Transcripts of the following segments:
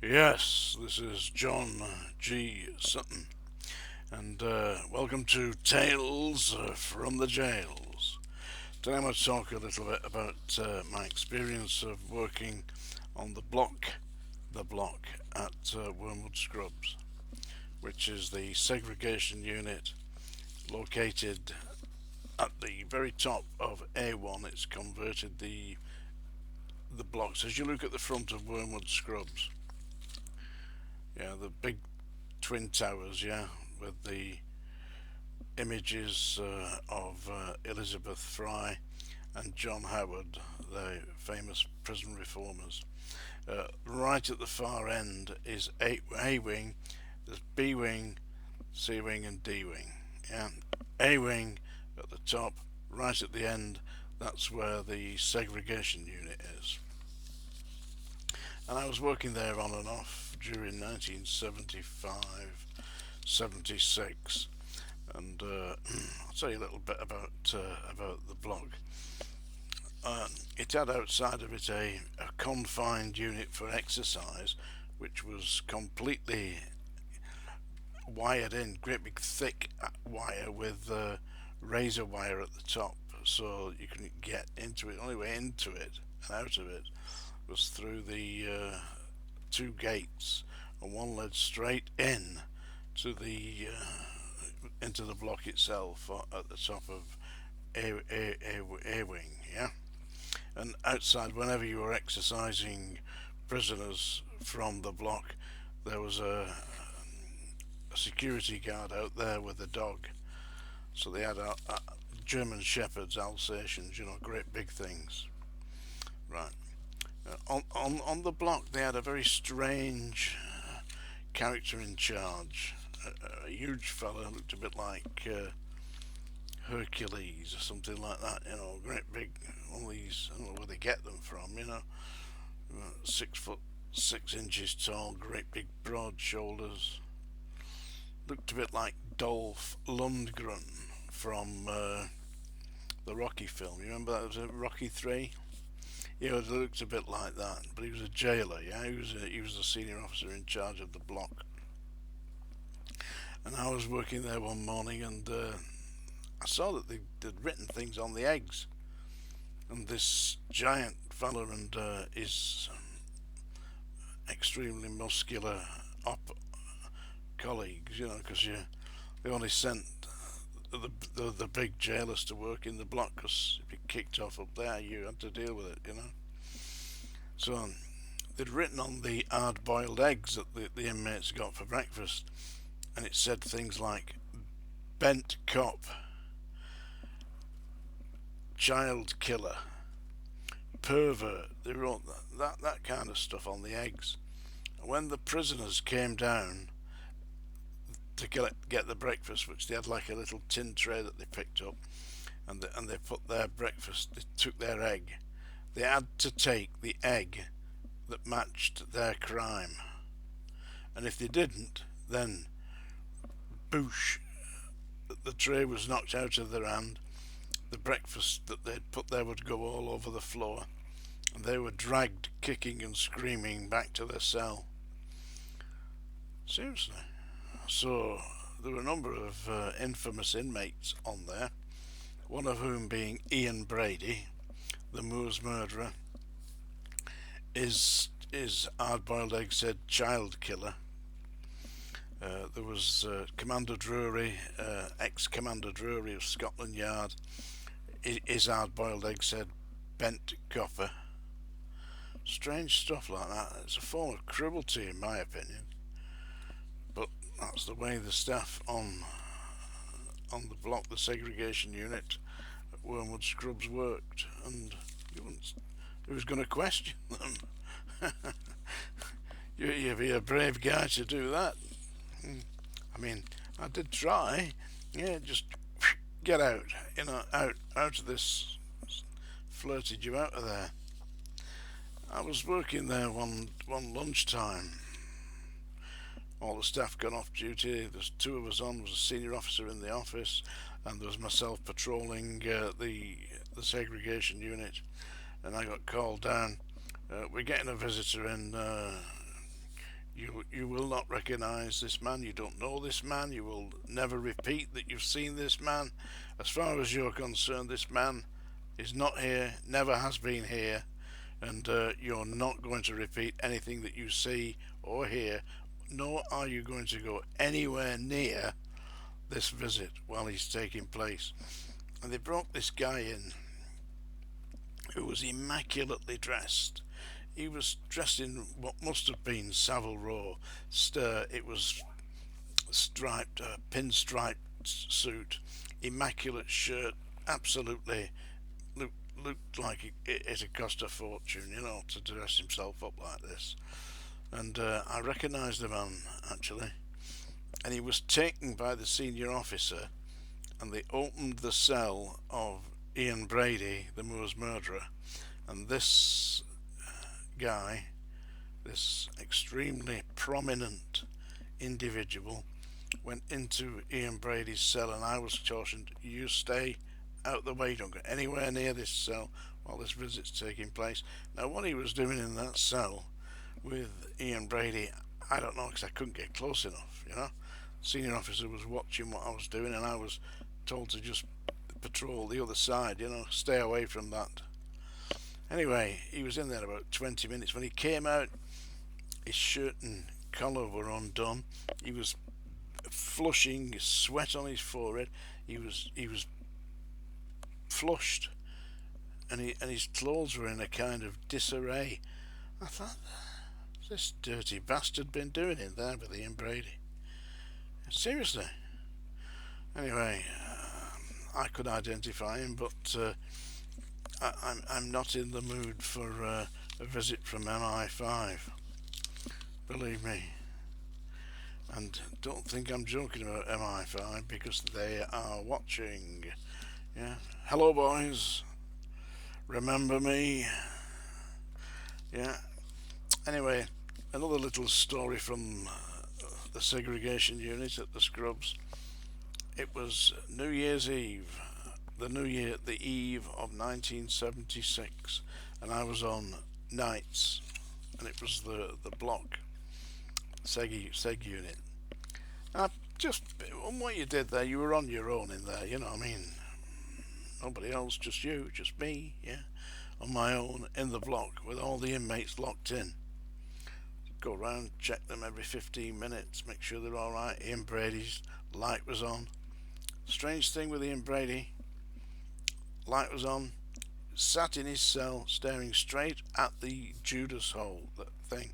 Yes, this is John G. Sutton, and welcome to Tales from the Jails. Today I'm going to talk a little bit about my experience of working on the block at Wormwood Scrubs, which is the segregation unit located at the very top of A1. It's converted the blocks as you look at the front of Wormwood Scrubs. Yeah, the big twin towers, yeah, with the images of Elizabeth Fry and John Howard, the famous prison reformers. Right at the far end is A wing, there's B wing, C wing, and D wing. Yeah, A wing at the top, right at the end. That's where the segregation unit is. And I was working there on and off during 1975, 76, and I'll tell you a little bit about the blog. It had outside of it a confined unit for exercise, which was completely wired in, great big thick wire with razor wire at the top, so you couldn't get into it. The only way into it and out of it was through the two gates, and one led straight in to the into the block itself at the top of A wing. Yeah, and outside, whenever you were exercising prisoners from the block, there was a security guard out there with a dog. So they had German Shepherds, Alsatians, great big things. Right. On the block, they had a very strange character in charge. A huge fella, looked a bit like Hercules or something like that. Great big, one of these. I don't know where they get them from. 6 foot 6 inches tall, great big broad shoulders. Looked a bit like Dolph Lundgren from the Rocky film. You remember that? Was it Rocky 3? Yeah, it looked a bit like that, but he was a jailer. Yeah, he was a senior officer in charge of the block. And I was working there one morning, and I saw that they'd written things on the eggs. And this giant fella and his extremely muscular colleagues, because they only sent the big jailers to work in the block, because if you kicked off up there, you had to deal with it. So they'd written on the hard-boiled eggs that the inmates got for breakfast, and it said things like bent cop, child killer, pervert. They wrote that kind of stuff on the eggs. And when the prisoners came down to get the breakfast, which they had like a little tin tray that they picked up, and they put their breakfast, they took their egg. They had to take the egg that matched their crime, and if they didn't, then boosh, the tray was knocked out of their hand. The breakfast that they'd put there would go all over the floor, and they were dragged kicking and screaming back to their cell. Seriously. So there were a number of infamous inmates on there, one of whom being Ian Brady, the Moors murderer. His hard-boiled egg said child killer. There was Commander Drury, ex-Commander Drury of Scotland Yard. His hard-boiled egg said bent copper. Strange stuff like that. It's a form of cruelty, in my opinion. But that's the way the staff on the block, the segregation unit at Wormwood Scrubs worked, and who's going to question them? You'd be a brave guy to do that. I mean, I did try. Yeah, just get out. Out of this. Flirted you out of there. I was working there one lunchtime. All the staff gone off duty. There's two of us on. There was a senior officer in the office, and there was myself patrolling the segregation unit. And I got called down. We're getting a visitor in. You will not recognize this man. You don't know this man. You will never repeat that you've seen this man. As far as you're concerned, this man is not here, never has been here, and you're not going to repeat anything that you see or hear, nor are you going to go anywhere near this visit while he's taking place. And they brought this guy in who was immaculately dressed. He was dressed in what must have been Savile Row. It was striped, pinstriped suit, immaculate shirt, absolutely looked like it had cost a fortune, to dress himself up like this. And I recognised the man, actually. And he was taken by the senior officer, and they opened the cell of Ian Brady, the Moors murderer. And this guy, this extremely prominent individual, went into Ian Brady's cell, and I was cautioned, you stay out the way, don't go anywhere near this cell while this visit's taking place. Now, what he was doing in that cell with Ian Brady, I don't know, because I couldn't get close enough, Senior officer was watching what I was doing, and I was told to just patrol the other side, stay away from that. Anyway, he was in there about 20 minutes. When he came out, his shirt and collar were undone. He was flushing, sweat on his forehead. He was flushed, and his clothes were in a kind of disarray. I thought, what's this dirty bastard been doing in there with Ian Brady? Seriously. Anyway, I could identify him, but I'm not in the mood for a visit from MI5. Believe me. And don't think I'm joking about MI5, because they are watching. Yeah. Hello, boys. Remember me? Yeah. Anyway, another little story from the segregation unit at the Scrubs. It was New Year's Eve, the eve of 1976, and I was on nights, and it was the block seg unit. And what you did there, you were on your own in there, nobody else, just you, just me, yeah, on my own in the block with all the inmates locked in. Go around, check them every 15 minutes, make sure they're all right. Ian Brady's light was on. Strange thing with Ian Brady, light was on, sat in his cell staring straight at the Judas hole, that thing.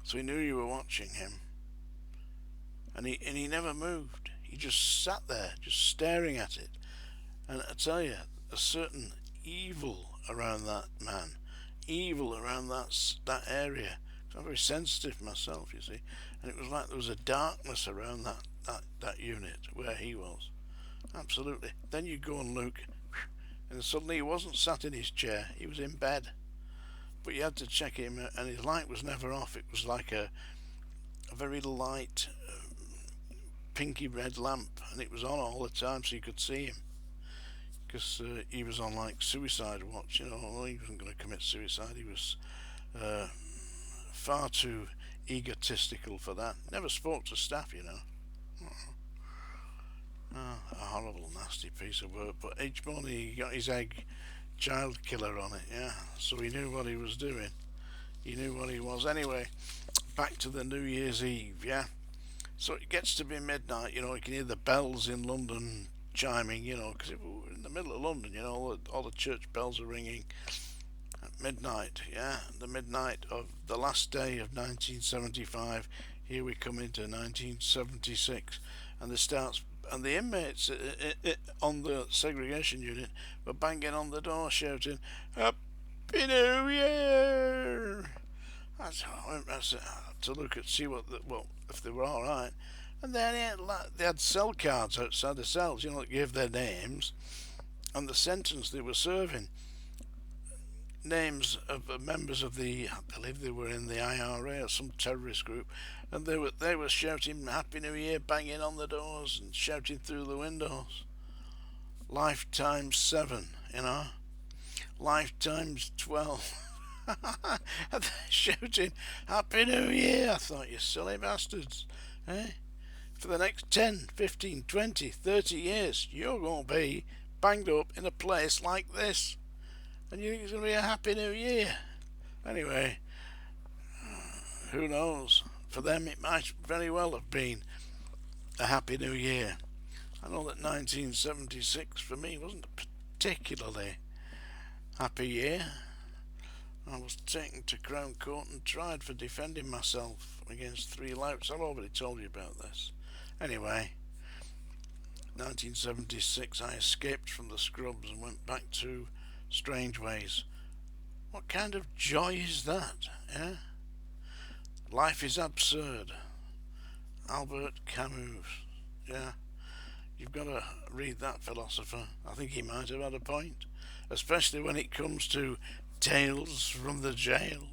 So he knew you were watching him. And he never moved. He just sat there, just staring at it. And I tell you, a certain evil around that man, evil around that area. I'm very sensitive myself, you see, and it was like there was a darkness around that unit where he was. Absolutely. Then you go and look, and suddenly he wasn't sat in his chair, he was in bed. But you had to check him, and his light was never off. It was like a very light pinky red lamp, and it was on all the time, so you could see him. Because he was on like suicide watch, he wasn't going to commit suicide. He was far too egotistical for that. Never spoke to staff, a horrible, nasty piece of work. But each morning he got his egg child killer on it, yeah. So he knew what he was doing. He knew what he was. Anyway, back to the New Year's Eve, yeah. So it gets to be midnight, you can hear the bells in London chiming, because we're in the middle of London, all the church bells are ringing. At midnight, yeah, the midnight of the last day of 1975. Here we come into 1976, and the inmates on the segregation unit were banging on the door, shouting, "Happy New Year!" I said, to look at see if they were all right, and then they had cell cards outside the cells, that gave their names and the sentence they were serving. Names of members of I believe they were in the IRA or some terrorist group, and they were shouting Happy New Year, banging on the doors and shouting through the windows. Life times 7, life times 12. And they're shouting, Happy New Year! I thought, you silly bastards. Eh? For the next 10, 15, 20, 30 years, you're going to be banged up in a place like this. And you think it's going to be a Happy New Year? Anyway, who knows? For them, it might very well have been a Happy New Year. I know that 1976 for me wasn't a particularly happy year. I was taken to Crown Court and tried for defending myself against 3 louts. I've already told you about this. Anyway, 1976 I escaped from the scrubs and went back to strange ways. What kind of joy is that, eh? Life is absurd. Albert Camus. Yeah, you've got to read that philosopher. I think he might have had a point, especially when it comes to Tales from the Jails.